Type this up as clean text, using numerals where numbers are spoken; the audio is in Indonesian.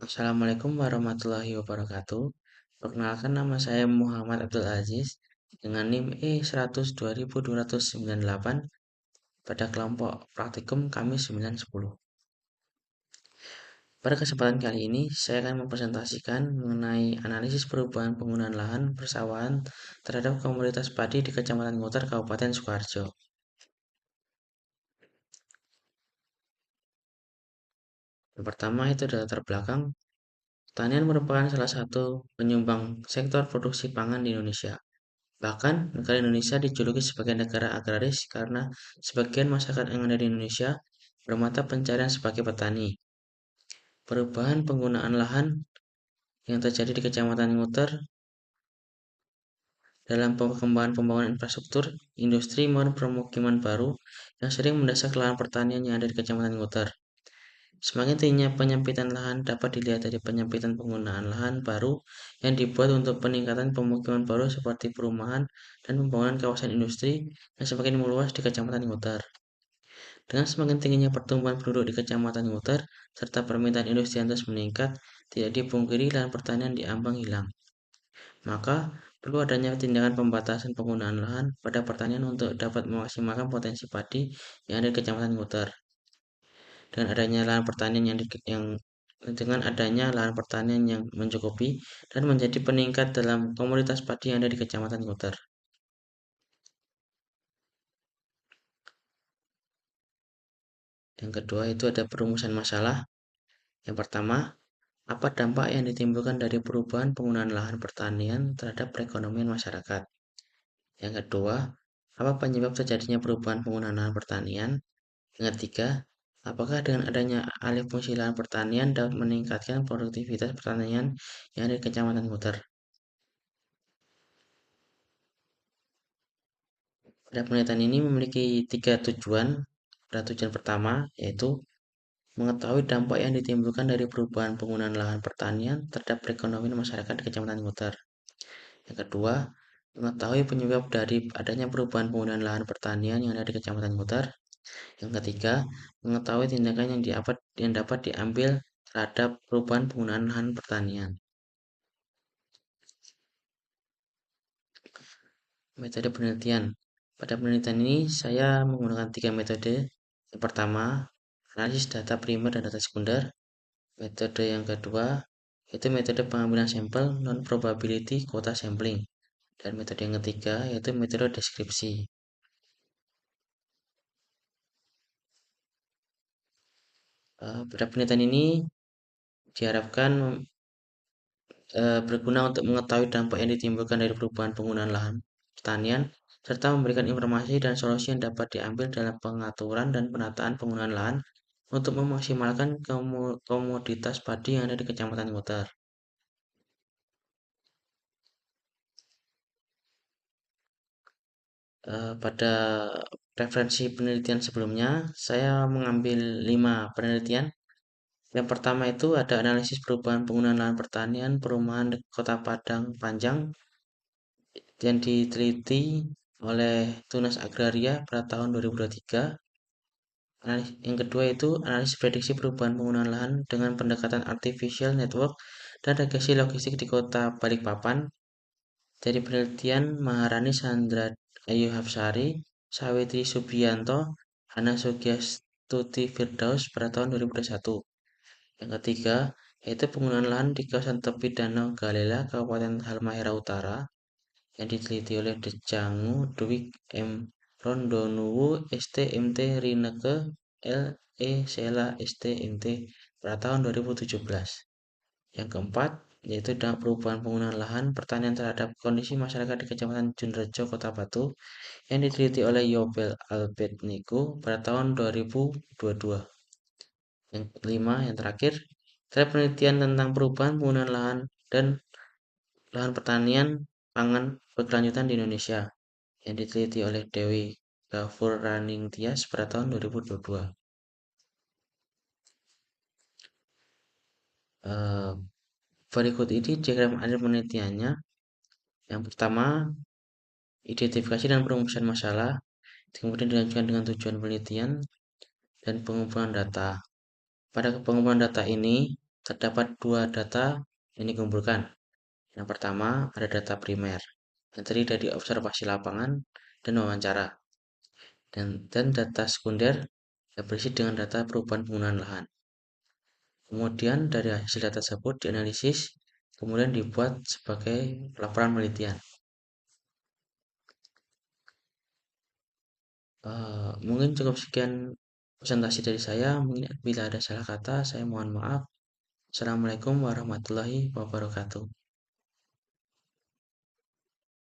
Assalamualaikum warahmatullahi wabarakatuh. Perkenalkan nama saya Muhammad Abdul Aziz dengan NIM E102.298 pada kelompok praktikum Kamis 910. Pada kesempatan kali ini, saya akan mempresentasikan mengenai analisis perubahan penggunaan lahan persawahan terhadap komoditas padi di Kecamatan Ngutar, Kabupaten Sukoharjo. Yang pertama itu adalah latar belakang. Pertanian merupakan salah satu penyumbang sektor produksi pangan di Indonesia. Bahkan, negara Indonesia dijuluki sebagai negara agraris karena sebagian masyarakat yang ada di Indonesia bermata pencarian sebagai petani. Perubahan penggunaan lahan yang terjadi di Kecamatan Nguter dalam perkembangan pembangunan infrastruktur, industri maupun permukiman baru yang sering mendesak lahan pertanian yang ada di Kecamatan Nguter. Semakin tingginya penyempitan lahan dapat dilihat dari penyempitan penggunaan lahan baru yang dibuat untuk peningkatan pemukiman baru seperti perumahan dan pembangunan kawasan industri yang semakin meluas di Kecamatan Ngutar. Dengan semakin tingginya pertumbuhan penduduk di Kecamatan Ngutar serta permintaan industri yang terus meningkat, tidak dipungkiri lahan pertanian diambang hilang. Maka, perlu adanya tindakan pembatasan penggunaan lahan pada pertanian untuk dapat memaksimalkan potensi padi yang ada di Kecamatan Ngutar. Dengan adanya lahan pertanian dengan adanya lahan pertanian yang mencukupi dan menjadi peningkat dalam komoditas padi yang ada di Kecamatan Ngutar. Yang kedua itu ada perumusan masalah. Yang pertama, apa dampak yang ditimbulkan dari perubahan penggunaan lahan pertanian terhadap perekonomian masyarakat? Yang kedua, apa penyebab terjadinya perubahan penggunaan lahan pertanian? Yang ketiga, apakah dengan adanya alih fungsi lahan pertanian dapat meningkatkan produktivitas pertanian yang ada di Kecamatan Ngutar? Pada penelitian ini memiliki tiga tujuan. Pada tujuan pertama, yaitu mengetahui dampak yang ditimbulkan dari perubahan penggunaan lahan pertanian terhadap perekonomian masyarakat di Kecamatan Ngutar. Yang kedua, mengetahui penyebab dari adanya perubahan penggunaan lahan pertanian yang ada di Kecamatan Ngutar. Yang ketiga, mengetahui tindakan yang dapat diambil terhadap perubahan penggunaan lahan pertanian. Metode penelitian. Pada penelitian ini saya menggunakan tiga metode. Yang pertama, analisis data primer dan data sekunder. Metode yang kedua, yaitu metode pengambilan sampel non-probability quota sampling. Dan metode yang ketiga, yaitu metode deskripsi. Pada penelitian ini diharapkan berguna untuk mengetahui dampak yang ditimbulkan dari perubahan penggunaan lahan pertanian, serta memberikan informasi dan solusi yang dapat diambil dalam pengaturan dan penataan penggunaan lahan untuk memaksimalkan komoditas padi yang ada di Kecamatan Ngutar. Pada referensi penelitian sebelumnya, saya mengambil 5 penelitian. Yang pertama itu ada analisis perubahan penggunaan lahan pertanian perumahan di Kota Padang Panjang yang diteliti oleh Tunas Agraria pada tahun 2023. Yang kedua itu analisis prediksi perubahan penggunaan lahan dengan pendekatan artificial network dan regresi logistik di Kota Balikpapan dari penelitian Maharani Sandra Ayu Hapsari, Sawitri Subianto, Hana Sugiastuti Firdaus pada tahun 2021. Yang ketiga, yaitu penggunaan lahan di kawasan tepi Danau Galela, Kabupaten Halmahera Utara, yang diteliti oleh Dejangu Dwik M. Rondonuwu STMT Rineke L. E. Sela STMT pada tahun 2017. Yang keempat, yaitu dampak perubahan penggunaan lahan pertanian terhadap kondisi masyarakat di Kecamatan Junrejo, Kota Batu, yang diteliti oleh Yobel Albetniku pada tahun 2022. Yang kelima, yang terakhir, terhadap penelitian tentang perubahan penggunaan lahan dan lahan pertanian pangan berkelanjutan di Indonesia yang diteliti oleh Dewi Gafur Raning Tias pada tahun 2022. Eh, Berikut ini diagram akhir penelitiannya. Yang pertama, identifikasi dan perumusan masalah, kemudian dilanjutkan dengan tujuan penelitian dan pengumpulan data. Pada pengumpulan data ini, terdapat dua data yang dikumpulkan. Yang pertama ada data primer yang terdiri dari observasi lapangan dan wawancara. Dan data sekunder yang berisi dengan data perubahan penggunaan lahan. Kemudian dari hasil data tersebut dianalisis, kemudian dibuat sebagai laporan penelitian. Mungkin cukup sekian presentasi dari saya. Mungkin bila ada salah kata, saya mohon maaf. Assalamualaikum warahmatullahi wabarakatuh.